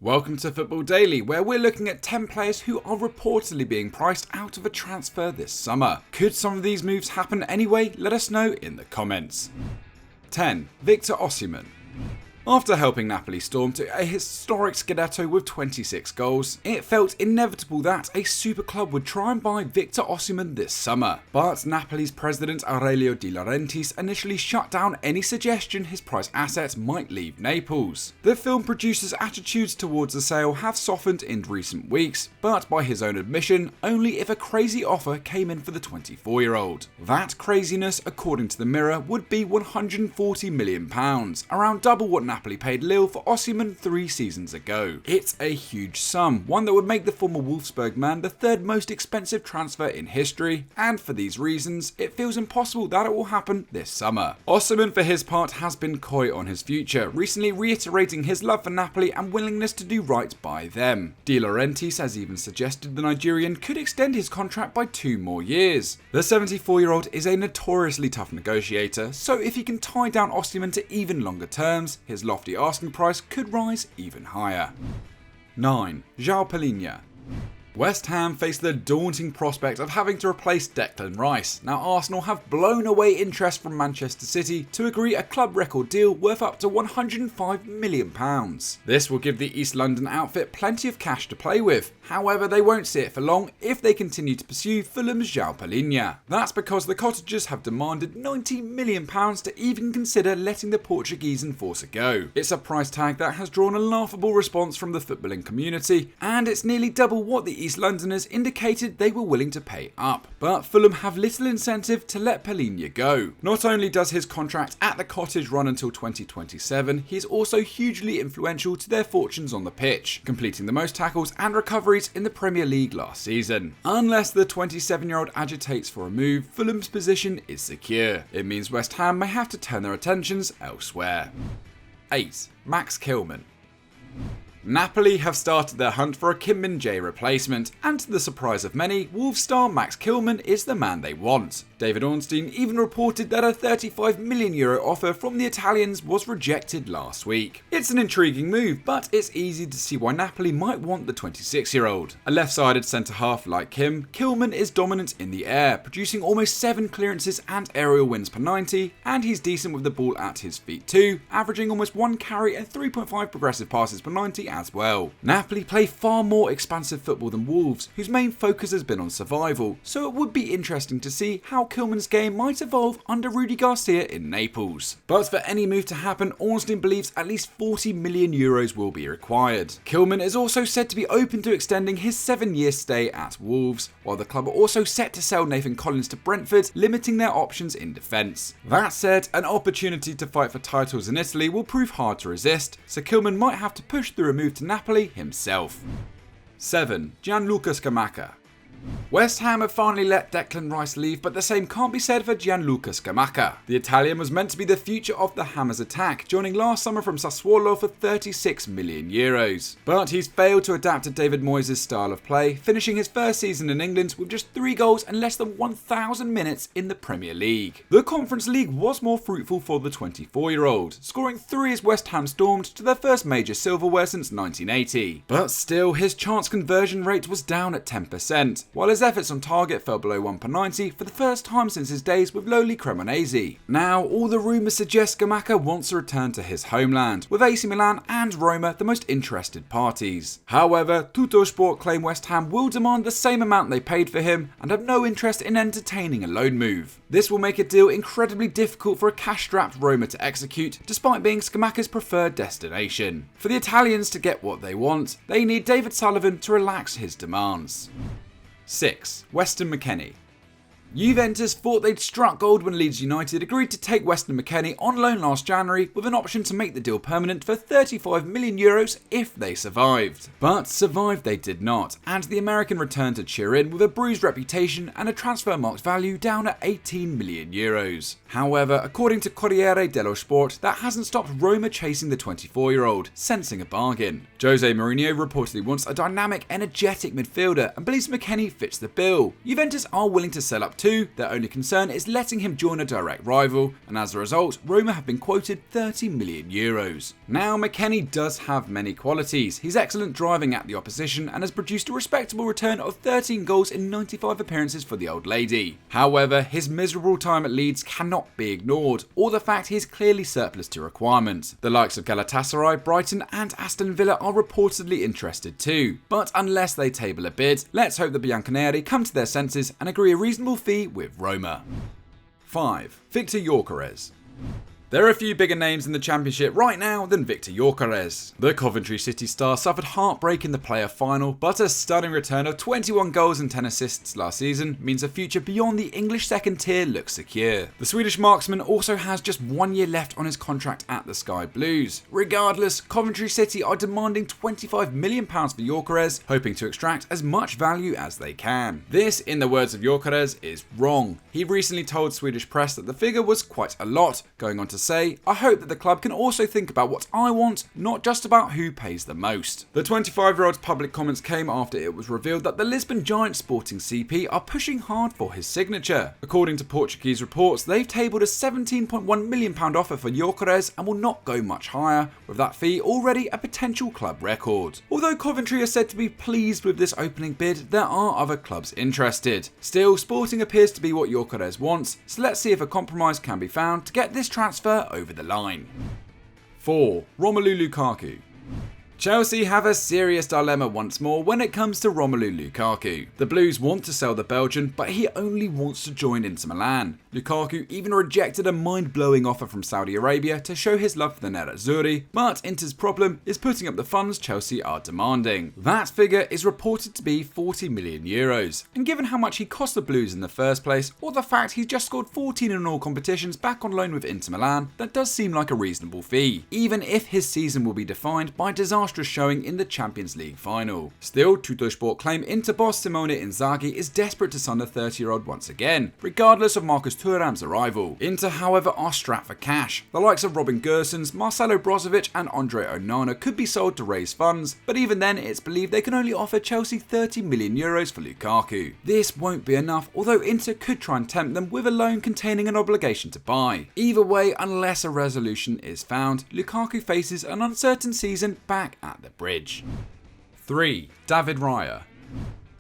Welcome to Football Daily, where we're looking at 10 players who are reportedly being priced out of a transfer this summer. Could some of these moves happen anyway? Let us know in the comments. 10. Victor Osimhen. After helping Napoli storm to a historic Scudetto with 26 goals, it felt inevitable that a super club would try and buy Victor Osimhen this summer. But Napoli's president Aurelio De Laurentiis initially shut down any suggestion his prize asset might leave Naples. The film producer's attitudes towards the sale have softened in recent weeks, but by his own admission, only if a crazy offer came in for the 24-year-old. That craziness, according to the Mirror, would be £140 million, around double what Napoli paid Lille for Osimhen 3 seasons ago. It's a huge sum, one that would make the former Wolfsburg man the third most expensive transfer in history, and for these reasons, it feels impossible that it will happen this summer. Osimhen, for his part, has been coy on his future, recently reiterating his love for Napoli and willingness to do right by them. De Laurentiis has even suggested the Nigerian could extend his contract by 2 more years. The 74-year-old is a notoriously tough negotiator, so if he can tie down Osimhen to even longer terms, his lofty asking price could rise even higher. 9. João Palhinha. West Ham face the daunting prospect of having to replace Declan Rice. Now Arsenal have blown away interest from Manchester City to agree a club record deal worth up to £105 million. This will give the East London outfit plenty of cash to play with. However, they won't see it for long if they continue to pursue Fulham's João Palhinha. That's because the Cottagers have demanded £90 million to even consider letting the Portuguese enforcer go. It's a price tag that has drawn a laughable response from the footballing community, and it's nearly double what the East Londoners indicated they were willing to pay up. But Fulham have little incentive to let Palhinha go. Not only does his contract at the Cottage run until 2027, he is also hugely influential to their fortunes on the pitch, completing the most tackles and recoveries in the Premier League last season. Unless the 27-year-old agitates for a move, Fulham's position is secure. It means West Ham may have to turn their attentions elsewhere. 8. Max Kilman. Napoli have started their hunt for a Kim Min-jae replacement, and to the surprise of many, Wolves star Max Kilman is the man they want. David Ornstein even reported that a €35 million offer from the Italians was rejected last week. It's an intriguing move, but it's easy to see why Napoli might want the 26-year-old. A left-sided centre-half like him, Kilman is dominant in the air, producing almost 7 clearances and aerial wins per 90, and he's decent with the ball at his feet too, averaging almost 1 carry and 3.5 progressive passes per 90 as well. Napoli play far more expansive football than Wolves, whose main focus has been on survival, so it would be interesting to see how Kilman's game might evolve under Rudy Garcia in Naples. But for any move to happen, Ornstein believes at least €40 million will be required. Kilman is also said to be open to extending his 7-year stay at Wolves, while the club are also set to sell Nathan Collins to Brentford, limiting their options in defence. That said, an opportunity to fight for titles in Italy will prove hard to resist, so Kilman might have to push through a move to Napoli himself. 7. Gianluca Scamacca. West Ham have finally let Declan Rice leave, but the same can't be said for Gianluca Scamacca. The Italian was meant to be the future of the Hammers attack, joining last summer from Sassuolo for €36 million. But he's failed to adapt to David Moyes' style of play, finishing his first season in England with just 3 goals and less than 1,000 minutes in the Premier League. The Conference League was more fruitful for the 24-year-old, scoring 3 as West Ham stormed to their first major silverware since 1980. But still, his chance conversion rate was down at 10%. While his efforts on target fell below 1 per 90 for the first time since his days with lowly Cremonese. Now, all the rumours suggest Scamacca wants to return to his homeland, with AC Milan and Roma the most interested parties. However, Tuttosport claim West Ham will demand the same amount they paid for him and have no interest in entertaining a loan move. This will make a deal incredibly difficult for a cash-strapped Roma to execute, despite being Scamacca's preferred destination. For the Italians to get what they want, they need David Sullivan to relax his demands. 6. Weston McKennie. Juventus thought they'd struck gold when Leeds United agreed to take Weston McKennie on loan last January with an option to make the deal permanent for €35 million if they survived. But survive they did not, and the American returned to Turin with a bruised reputation and a transfer market value down at €18 million. However, according to Corriere dello Sport, that hasn't stopped Roma chasing the 24-year-old, sensing a bargain. Jose Mourinho reportedly wants a dynamic, energetic midfielder and believes McKennie fits the bill. Juventus are willing to sell up 2, their only concern is letting him join a direct rival, and as a result, Roma have been quoted €30 million. Now, McKennie does have many qualities. He's excellent driving at the opposition and has produced a respectable return of 13 goals in 95 appearances for the old lady. However, his miserable time at Leeds cannot be ignored, or the fact he is clearly surplus to requirements. The likes of Galatasaray, Brighton and Aston Villa are reportedly interested too, but unless they table a bid, let's hope the Bianconeri come to their senses and agree a reasonable fee with Roma. 5. Victor Gyökeres. There are a few bigger names in the Championship right now than Victor Gyökeres. The Coventry City star suffered heartbreak in the playoff final, but a stunning return of 21 goals and 10 assists last season means a future beyond the English second tier looks secure. The Swedish marksman also has just 1 year left on his contract at the Sky Blues. Regardless, Coventry City are demanding £25 million for Gyökeres, hoping to extract as much value as they can. This, in the words of Gyökeres, is wrong. He recently told Swedish press that the figure was quite a lot, going on to say, "I hope that the club can also think about what I want, not just about who pays the most." The 25-year-old's public comments came after it was revealed that the Lisbon Giants sporting CP are pushing hard for his signature. According to Portuguese reports, they've tabled a £17.1 million offer for Gyökeres and will not go much higher, with that fee already a potential club record. Although Coventry are said to be pleased with this opening bid, there are other clubs interested. Still, Sporting appears to be what Gyökeres wants, so let's see if a compromise can be found to get this transfer over the line. 4. Romelu Lukaku. Chelsea have a serious dilemma once more when it comes to Romelu Lukaku. The Blues want to sell the Belgian, but he only wants to join Inter Milan. Lukaku even rejected a mind-blowing offer from Saudi Arabia to show his love for the Nerazzurri, but Inter's problem is putting up the funds Chelsea are demanding. That figure is reported to be €40 million, and given how much he cost the Blues in the first place, or the fact he's just scored 14 in all competitions back on loan with Inter Milan, that does seem like a reasonable fee, even if his season will be defined by disastrous showing in the Champions League final. Still, Tuttosport claim Inter boss Simone Inzaghi is desperate to sign the 30-year-old once again, regardless of Marcus Thuram's arrival. Inter, however, are strapped for cash. The likes of Robin Gosens, Marcelo Brozovic and Andre Onana could be sold to raise funds, but even then it's believed they can only offer Chelsea €30 million for Lukaku. This won't be enough, although Inter could try and tempt them with a loan containing an obligation to buy. Either way, unless a resolution is found, Lukaku faces an uncertain season back at the bridge. 3. David Raya.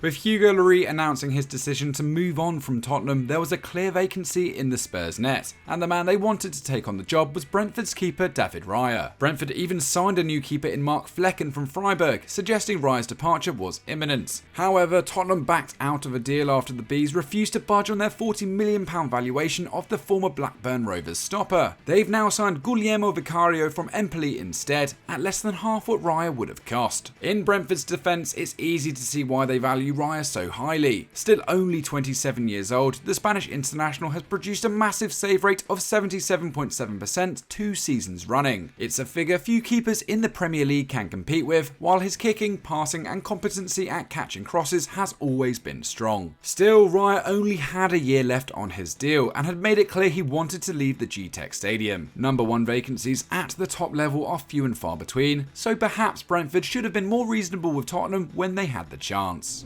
With Hugo Lloris announcing his decision to move on from Tottenham, there was a clear vacancy in the Spurs net, and the man they wanted to take on the job was Brentford's keeper David Raya. Brentford even signed a new keeper in Mark Flecken from Freiburg, suggesting Raya's departure was imminent. However, Tottenham backed out of a deal after the Bees refused to budge on their £40 million valuation of the former Blackburn Rovers stopper. They've now signed Guglielmo Vicario from Empoli instead, at less than half what Raya would have cost. In Brentford's defence, it's easy to see why they value Raya so highly. Still only 27 years old, the Spanish international has produced a massive save rate of 77.7% 2 seasons running. It's a figure few keepers in the Premier League can compete with, while his kicking, passing and competency at catching crosses has always been strong. Still, Raya only had a year left on his deal and had made it clear he wanted to leave the G-Tech Stadium. Number 1 vacancies at the top level are few and far between, so perhaps Brentford should have been more reasonable with Tottenham when they had the chance.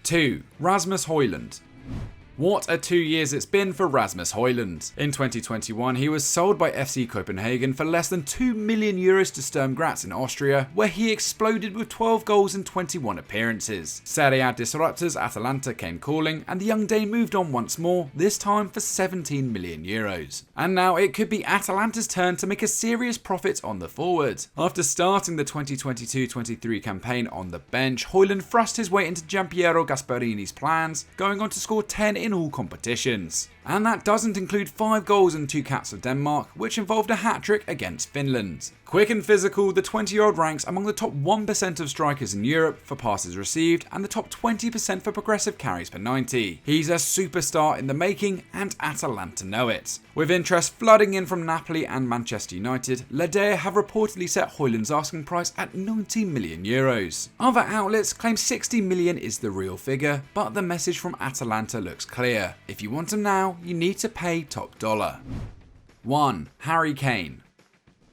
2. Rasmus Højlund. What a 2 years it's been for Rasmus Højlund. In 2021, he was sold by FC Copenhagen for less than €2 million to Sturm Graz in Austria, where he exploded with 12 goals in 21 appearances. Serie A disruptors Atalanta came calling, and the young Dane moved on once more, this time for €17 million. And now it could be Atalanta's turn to make a serious profit on the forward. After starting the 2022-23 campaign on the bench, Højlund thrust his way into Gianpiero Gasparini's plans, going on to score 10 in all competitions. And that doesn't include 5 goals and 2 caps of Denmark, which involved a hat-trick against Finland. Quick and physical, the 20-year-old ranks among the top 1% of strikers in Europe for passes received and the top 20% for progressive carries per 90. He's a superstar in the making, and Atalanta know it. With interest flooding in from Napoli and Manchester United, Ledea have reportedly set Højlund's asking price at €90 million. Other outlets claim 60 million is the real figure, but the message from Atalanta looks clear. If you want him now, you need to pay top dollar. 1. Harry Kane.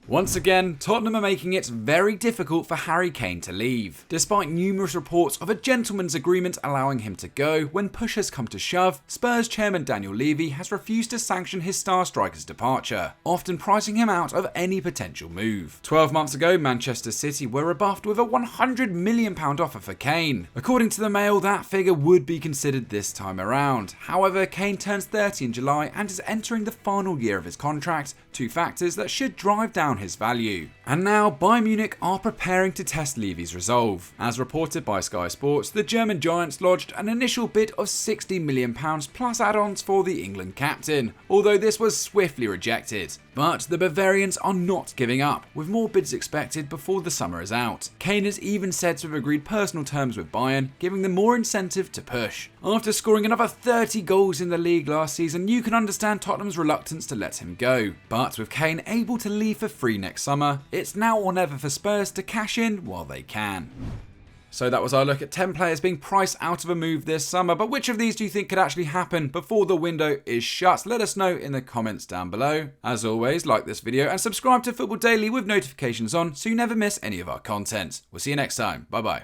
Once again, Tottenham are making it very difficult for Harry Kane to leave, despite numerous reports of a gentleman's agreement allowing him to go. When push has come to shove, Spurs chairman Daniel Levy has refused to sanction his star striker's departure, often pricing him out of any potential move. 12 months ago, Manchester City were rebuffed with a £100 million offer for Kane. According to the Mail, that figure would be considered this time around. However, Kane turns 30 in July and is entering the final year of his contract, two factors that should drive down his value. And now Bayern Munich are preparing to test Levy's resolve. As reported by Sky Sports, the German giants lodged an initial bid of £60 million plus add-ons for the England captain, although this was swiftly rejected. But the Bavarians are not giving up, with more bids expected before the summer is out. Kane is even said to have agreed personal terms with Bayern, giving them more incentive to push. After scoring another 30 goals in the league last season, you can understand Tottenham's reluctance to let him go. But with Kane able to leave for free next summer, it's now or never for Spurs to cash in while they can. So that was our look at 10 players being priced out of a move this summer, but which of these do you think could actually happen before the window is shut? Let us know in the comments down below. As always, like this video and subscribe to Football Daily with notifications on so you never miss any of our content. We'll see you next time. Bye bye.